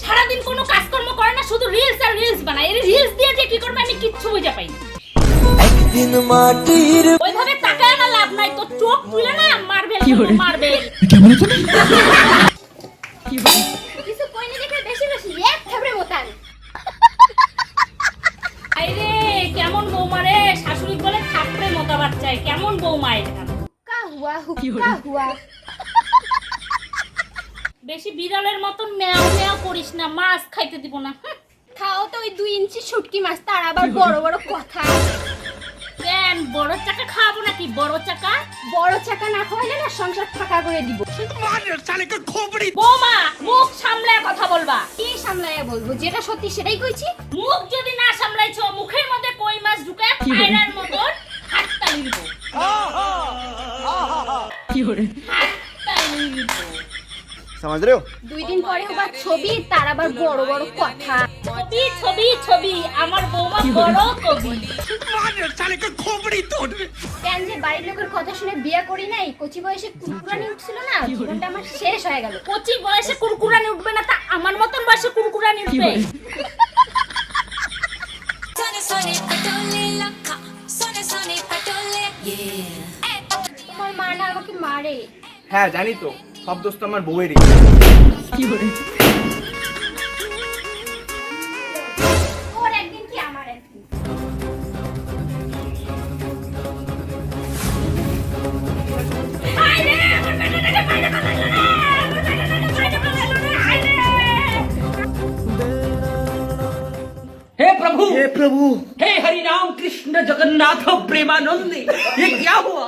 সারাদিন কোনো কাজকর্ম করে না, শুধু রিলস আর রিলস বানায়। এই রিলস দিয়ে যে কি করবে আমি কিচ্ছু বুঝে পাই না। একদিন মাটির ওইভাবে তাকায় না লাভ নাই, তো চোখ তুলে না মারবে মারবে। কিছু কইনি দেখে বেশি বেশি এক থাবড়ে মোতান। আইরে কেমন বৌমা রে, শাশুড়ি বলে থাপড়ে মোতা বাচ্চায়, কেমন বৌমা এটা। কা হুয়া হুকা হুয়া। বেশি বিড়ালের মতন ম্যাও ম্যাও করিস না, মাছ খাইতে দিব না। খাও তো ওই 2 ইঞ্চি শুটকি মাছ, তার আবার বড় বড় কথা। কেন বড় চাকা খাবো নাকি? বড় চাকা বড় চাকা না খাওয়াইলে না সংসার ফাঁকা করে দিব। বৌমা মুখ সামলায় কথা বলবা। কি সামলাইয়া বলবো, যেটা সত্যি সেটাই কইছি। মুখ যদি না সামলাইছো, মুখের মধ্যে কই মাছ ঢুকে পায়রার মতন হাতটা নিব। হাতটা নিব। समझ रहे हो 2 দিন পরে হবার ছবি, তার আবার বড় বড় কথা। ছবি ছবি ছবি, আমার বৌমা বড় কবি। কেন যে বাড়ির লোকের কথা শুনে বিয়ে করি নাই, কচি বয়সে কুরকুরানি উঠছিল না, জীবনটা আমার শেষ হয়ে গেল। কচি বয়সে কুরকুরানি উঠবে না, তা আমার মতন বয়সে কুরকুরানি উঠবে। আমার মা না আমাকে মারে। হ্যাঁ জানি তো, সব দোস্ত আমার বউয়েরই। ওর একদিন কি আমার একদিন। আইরে আমার বেটাটাকে মাইরে ফেলাইলো রে, আমার বেটাটাকে মাইরে ফেলাইলো রে, আইরে। हे प्रभु হে প্রভু, हे हरि राम कृष्ण जगन्नाथ प्रेमानंद, ये क्या हुआ?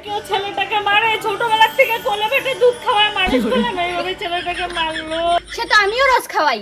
কেউ ছেলেটাকে মারে, ছোটবেলা থেকে কোলে পেটে দুধ খাওয়ায় মানুষ করে না, এইভাবে ছেলেটাকে মারলো। সে তো আমিও রোজ খাওয়াই।